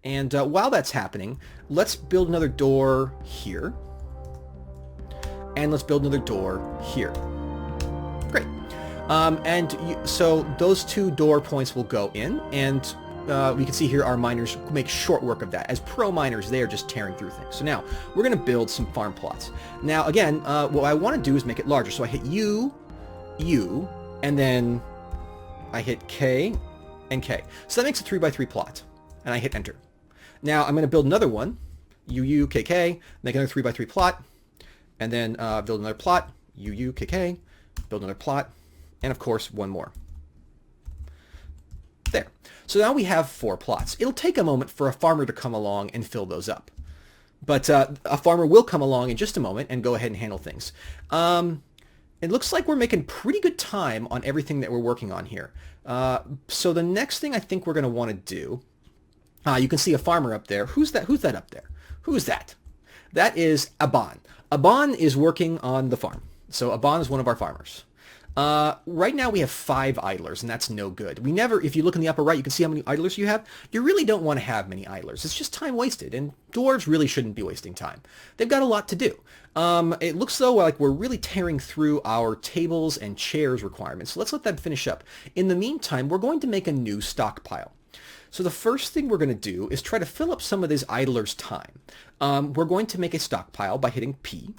And while that's happening, let's build another door here. And let's build another door here. Great. So those 2 door points will go in, and we can see here our miners make short work of that. As pro miners, they are just tearing through things. So now we're going to build some farm plots. Now again, what I want to do is make it larger. So I hit U, and then I hit K and K. So that makes a 3x3 plot, and I hit enter. Now I'm going to build another one, U, K, K, make another 3x3 plot, and then build another plot, U, K, K, build another plot, and of course one more. There. So now we have 4 plots. It'll take a moment for a farmer to come along and fill those up. But a farmer will come along in just a moment and go ahead and handle things. It looks like we're making pretty good time on everything that we're working on here. So the next thing I think we're going to want to do, you can see a farmer up there. Who's that? Who's that up there? Who is that? That is Aban. Aban is working on the farm. So Aban is one of our farmers. Right now we have 5 idlers, and that's no good. We never, if you look in the upper right, you can see how many idlers you have. You really don't want to have many idlers. It's just time wasted, and dwarves really shouldn't be wasting time. They've got a lot to do. It looks though like we're really tearing through our tables and chairs requirements. So let's let that finish up. In the meantime, we're going to make a new stockpile. So the first thing we're going to do is try to fill up some of this idler's time. We're going to make a stockpile by hitting P.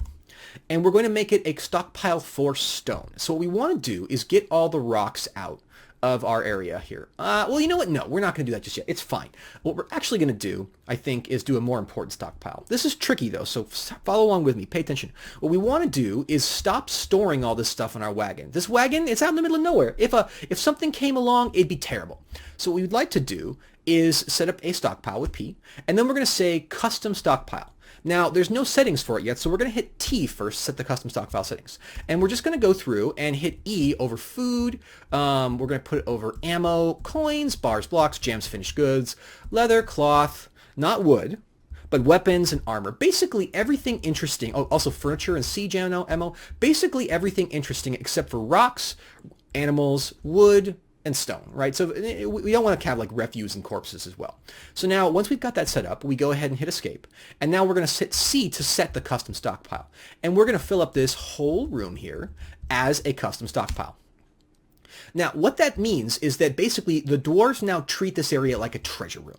And we're going to make it a stockpile for stone. So what we want to do is get all the rocks out of our area here. Well, you know what? No, we're not going to do that just yet. It's fine. What we're actually going to do, I think, is do a more important stockpile. This is tricky, though, so follow along with me. Pay attention. What we want to do is stop storing all this stuff on our wagon. This wagon, it's out in the middle of nowhere. If something came along, it'd be terrible. So what we'd like to do is set up a stockpile with P, and then we're going to say custom stockpile. Now, there's no settings for it yet, so we're going to hit T first, set the custom stockpile settings. And we're just going to go through and hit E over food. We're going to put it over ammo, coins, bars, blocks, gems, finished goods, leather, cloth, not wood, but weapons and armor. Basically everything interesting. Oh, also furniture and siege ammo. Basically everything interesting except for rocks, animals, wood, and stone, right? So we don't want to have like refuse and corpses as well. So now once we've got that set up, we go ahead and hit escape. And now we're going to hit C to set the custom stockpile. And we're going to fill up this whole room here as a custom stockpile. Now what that means is that basically the dwarves now treat this area like a treasure room.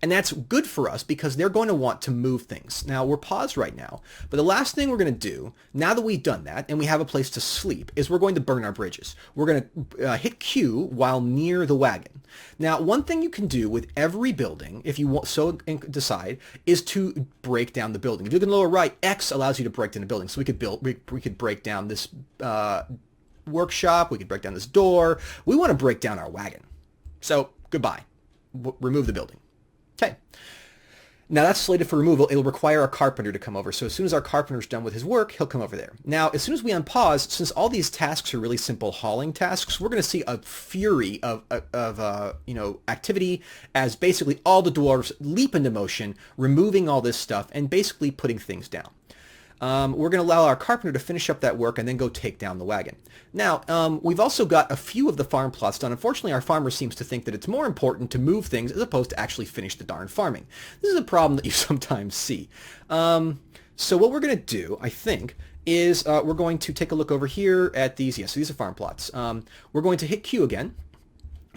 And that's good for us because they're going to want to move things. Now, we're paused right now, but the last thing we're going to do, now that we've done that and we have a place to sleep, is we're going to burn our bridges. We're going to hit Q while near the wagon. Now, one thing you can do with every building, if you so decide, is to break down the building. If you look in the lower right, X allows you to break down the building. So we could break down this workshop. We could break down this door. We want to break down our wagon. So, goodbye. Remove the building. Okay. Now that's slated for removal. It'll require a carpenter to come over. So as soon as our carpenter's done with his work, he'll come over there. Now, as soon as we unpause, since all these tasks are really simple hauling tasks, we're going to see a fury of activity as basically all the dwarves leap into motion, removing all this stuff and basically putting things down. We're going to allow our carpenter to finish up that work and then go take down the wagon. Now, we've also got a few of the farm plots done. Unfortunately, our farmer seems to think that it's more important to move things as opposed to actually finish the darn farming. This is a problem that you sometimes see. So what we're going to do, I think, is we're going to take a look over here at these. Yes, so these are farm plots. We're going to hit Q again,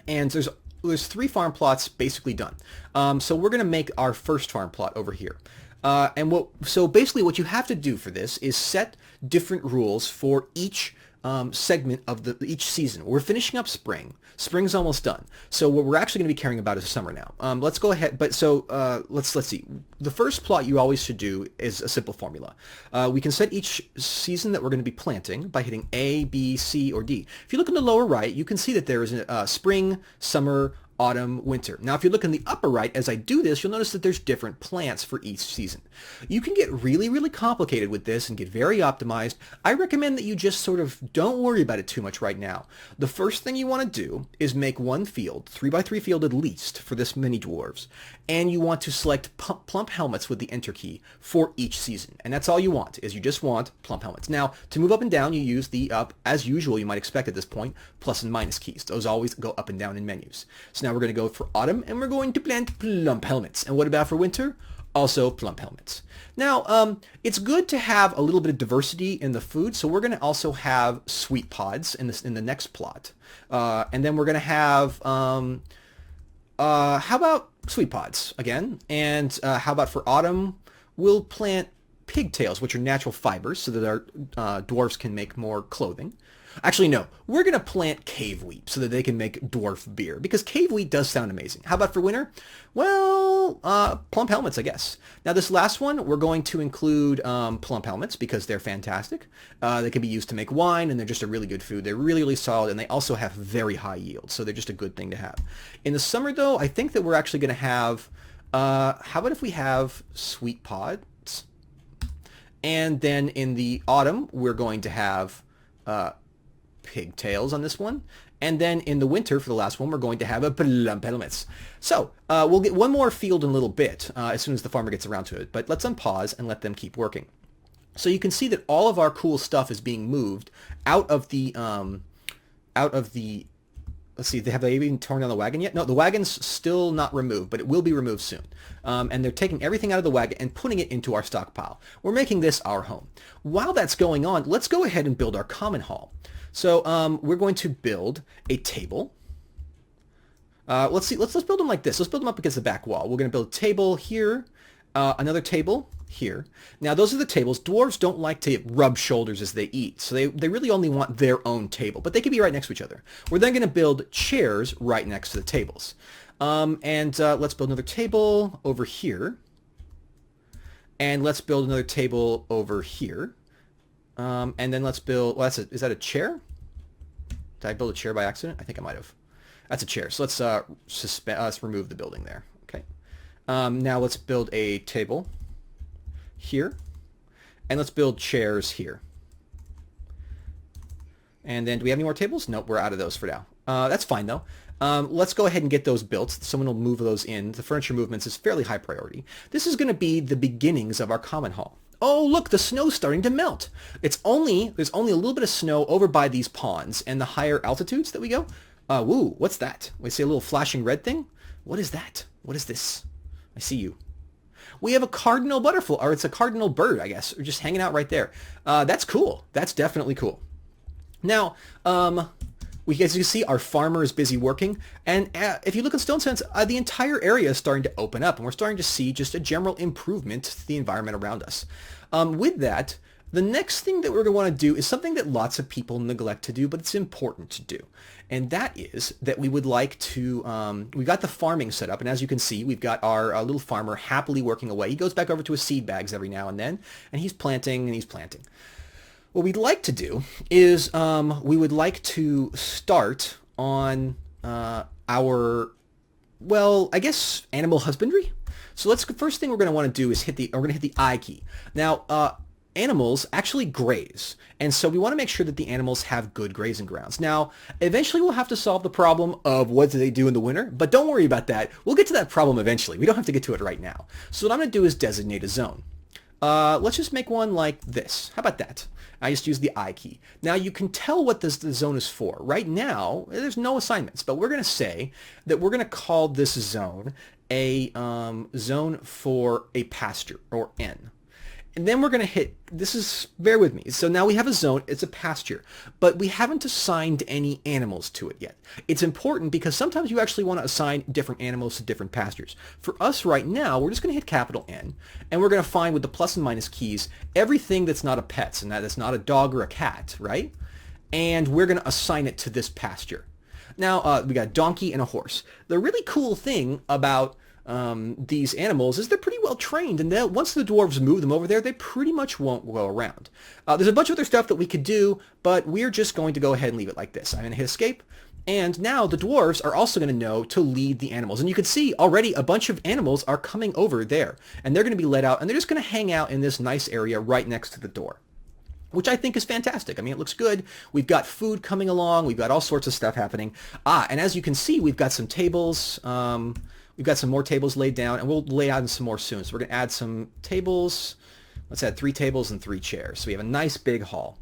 and there's 3 farm plots basically done. So we're going to make our first farm plot over here. So basically what you have to do for this is set different rules for each segment of each season. We're finishing up spring. Spring's almost done. So what we're actually going to be caring about is summer now. Let's go ahead. But so let's see. The first plot you always should do is a simple formula. We can set each season that we're going to be planting by hitting A, B, C, or D. If you look in the lower right, you can see that there is spring, summer, autumn, winter. Now, if you look in the upper right, as I do this, you'll notice that there's different plants for each season. You can get really, really complicated with this and get very optimized. I recommend that you just sort of don't worry about it too much right now. The first thing you want to do is make one field, 3x3 field at least, for this mini dwarves. And you want to select plump helmets with the enter key for each season. And that's all you want, is you just want plump helmets. Now, to move up and down, you use the up, as usual, you might expect at this point, plus and minus keys. Those always go up and down in menus. So now Now we're going to go for autumn, and we're going to plant plump helmets. And what about for winter? Also plump helmets. Now, it's good to have a little bit of diversity in the food, so we're going to also have sweet pods in the next plot. And then we're going to have, how about sweet pods again? And how about for autumn, we'll plant pigtails, which are natural fibers, so that our dwarves can make more clothing. Actually, no. We're going to plant cave wheat so that they can make dwarf beer, because cave wheat does sound amazing. How about for winter? Well, plump helmets, I guess. Now, this last one, we're going to include plump helmets because they're fantastic. They can be used to make wine, and they're just a really good food. They're really, really solid, and they also have very high yield, so they're just a good thing to have. In the summer, though, I think that we're actually going to have, how about if we have sweet pods? And then in the autumn, we're going to have pigtails on this one. And then in the winter, for the last one, we're going to have a plump helmets. So we'll get one more field in a little bit as soon as the farmer gets around to it. But let's unpause and let them keep working. So you can see that all of our cool stuff is being moved out of the, let's see, have they even torn down the wagon yet? No, the wagon's still not removed, but it will be removed soon. And they're taking everything out of the wagon and putting it into our stockpile. We're making this our home. While that's going on, let's go ahead and build our common hall. So we're going to build a table. Let's build them like this. Let's build them up against the back wall. We're going to build a table here, another table here. Now, those are the tables. Dwarves don't like to rub shoulders as they eat, so they really only want their own table, but they can be right next to each other. We're then going to build chairs right next to the tables. Let's build another table over here. And let's build another table over here. And then let's build, well, is that a chair? Did I build a chair by accident? I think I might have. That's a chair. So let's remove the building there. Okay. Now let's build a table here. And let's build chairs here. And then do we have any more tables? Nope, we're out of those for now. That's fine though. Let's go ahead and get those built. Someone will move those in. The furniture movements is fairly high priority. This is going to be the beginnings of our common hall. Oh, look, the snow's starting to melt. There's only a little bit of snow over by these ponds and the higher altitudes that we go. Woo, what's that? We see a little flashing red thing. What is that? What is this? I see you. We have a cardinal butterfly, or it's a cardinal bird, I guess, or just hanging out right there. That's cool. That's definitely cool. Now, as you see, our farmer is busy working, and if you look at Stone Sense, the entire area is starting to open up, and we're starting to see just a general improvement to the environment around us. With that, the next thing that we're going to want to do is something that lots of people neglect to do, but it's important to do, and that is that we would like to, we've got the farming set up, and as you can see, we've got our little farmer happily working away. He goes back over to his seed bags every now and then, and he's planting and he's planting. What we'd like to do is we would like to start on our, well, I guess animal husbandry. So first thing we're going to want to do is we're going to hit the I key. Now, animals actually graze, and so we want to make sure that the animals have good grazing grounds. Now, eventually we'll have to solve the problem of what do they do in the winter, but don't worry about that. We'll get to that problem eventually. We don't have to get to it right now. So what I'm going to do is designate a zone. Let's just make one like this. How about that? I just use the I key. Now you can tell what the zone is for. Right now, there's no assignments, but we're going to say that we're going to call this zone a zone for a pasture, or N. And then we're going to hit, bear with me. So now we have a zone, it's a pasture, but we haven't assigned any animals to it yet. It's important because sometimes you actually want to assign different animals to different pastures. For us right now, we're just going to hit capital N, and we're going to find with the plus and minus keys everything that's not a pet, and that's not a dog or a cat, right? And we're going to assign it to this pasture. Now, we got a donkey and a horse. The really cool thing about these animals is they're pretty well trained, and once the dwarves move them over there, they pretty much won't go around. There's a bunch of other stuff that we could do, but we're just going to go ahead and leave it like this. I'm going to hit escape, and now the dwarves are also going to know to lead the animals. And you can see already a bunch of animals are coming over there, and they're going to be let out, and they're just going to hang out in this nice area right next to the door, which I think is fantastic. I mean, it looks good. We've got food coming along. We've got all sorts of stuff happening. And as you can see, we've got some tables. We've got some more tables laid down, and we'll lay out some more soon. So we're going to add some tables. Let's add 3 tables and 3 chairs. So we have a nice big hall,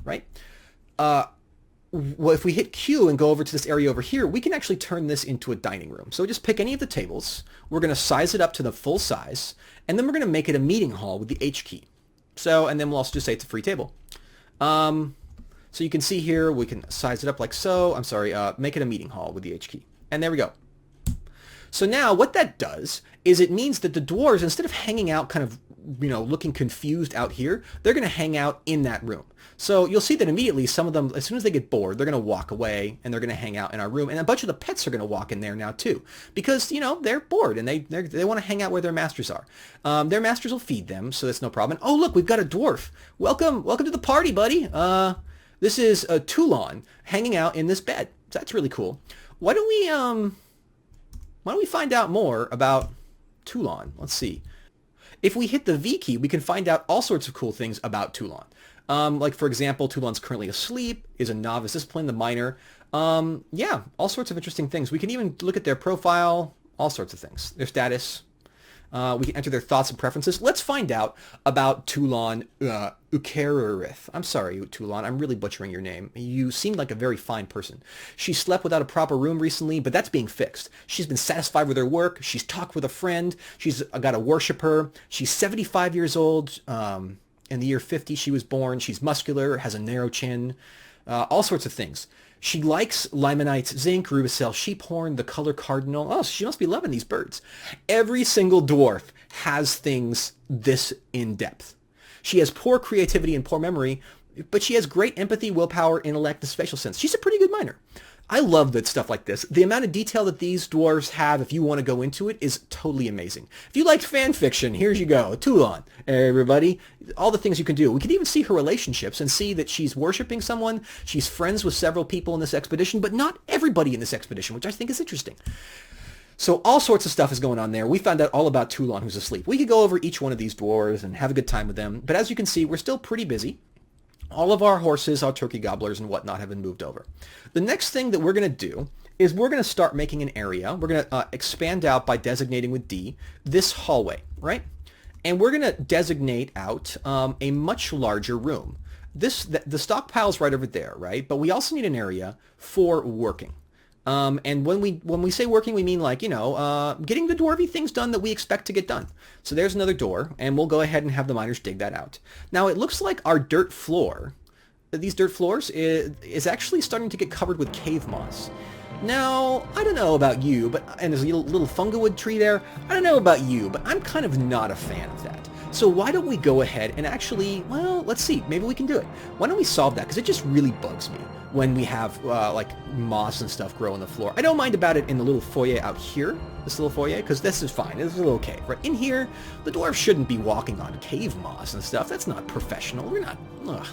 right? well, if we hit Q and go over to this area over here, we can actually turn this into a dining room. So just pick any of the tables. We're going to size it up to the full size, and then we're going to make it a meeting hall with the H key. So, and then we'll also just say it's a free table. So you can see here, we can size it up like so. I'm sorry, make it a meeting hall with the H key. And there we go. So now what that does is it means that the dwarves, instead of hanging out kind of, you know, looking confused out here, they're going to hang out in that room. So you'll see that immediately some of them, as soon as they get bored, they're going to walk away and they're going to hang out in our room. And a bunch of the pets are going to walk in there now too, because, you know, they're bored and they want to hang out where their masters are. Their masters will feed them, so that's no problem. And, oh, look, we've got a dwarf. Welcome to the party, buddy. This is Toulon hanging out in this bed. So that's really cool. Why don't we find out more about Toulon? Let's see. If we hit the V key, we can find out all sorts of cool things about Toulon. Like, for example, Toulon's currently asleep, is a novice discipline, the minor. Yeah, all sorts of interesting things. We can even look at their profile, all sorts of things. Their status. We can enter their thoughts and preferences. Let's find out about Toulon Ukererith. I'm sorry, Toulon. I'm really butchering your name. You seem like a very fine person. She slept without a proper room recently, but that's being fixed. She's been satisfied with her work. She's talked with a friend. She's got to worship her. She's 75 years old. In the year 50, she was born. She's muscular, has a narrow chin, all sorts of things. She likes Limonite's zinc, Rubicel sheephorn, the color cardinal. Oh, she must be loving these birds. Every single dwarf has things this in-depth. She has poor creativity and poor memory, but she has great empathy, willpower, intellect, and spatial sense. She's a pretty good miner. I love that stuff like this. The amount of detail that these dwarves have, if you want to go into it, is totally amazing. If you like fan fiction, here's you go. Toulon, everybody. All the things you can do. We can even see her relationships and see that she's worshiping someone. She's friends with several people in this expedition, but not everybody in this expedition, which I think is interesting. So all sorts of stuff is going on there. We found out all about Toulon, who's asleep. We could go over each one of these dwarves and have a good time with them. But as you can see, we're still pretty busy. All of our horses, our turkey gobblers and whatnot have been moved over. The next thing that we're going to do is we're going to start making an area. We're going to expand out by designating with D this hallway, right? And we're going to designate out a much larger room. The stockpile's right over there, right? But we also need an area for working. And when we say working, we mean like, you know, getting the dwarvy things done that we expect to get done. So there's another door, and we'll go ahead and have the miners dig that out. Now, it looks like our dirt floor, these dirt floors, is actually starting to get covered with cave moss. Now, I don't know about you, and there's a little fungawood tree there. I don't know about you, but I'm kind of not a fan of that. So why don't we go ahead and actually, well, let's see, maybe we can do it. Why don't we solve that? Because it just really bugs me when we have like moss and stuff grow on the floor. I don't mind about it in the little foyer out here, this little foyer, because this is fine. This is a little cave, right? In here, the dwarves shouldn't be walking on cave moss and stuff. That's not professional. We're not, ugh.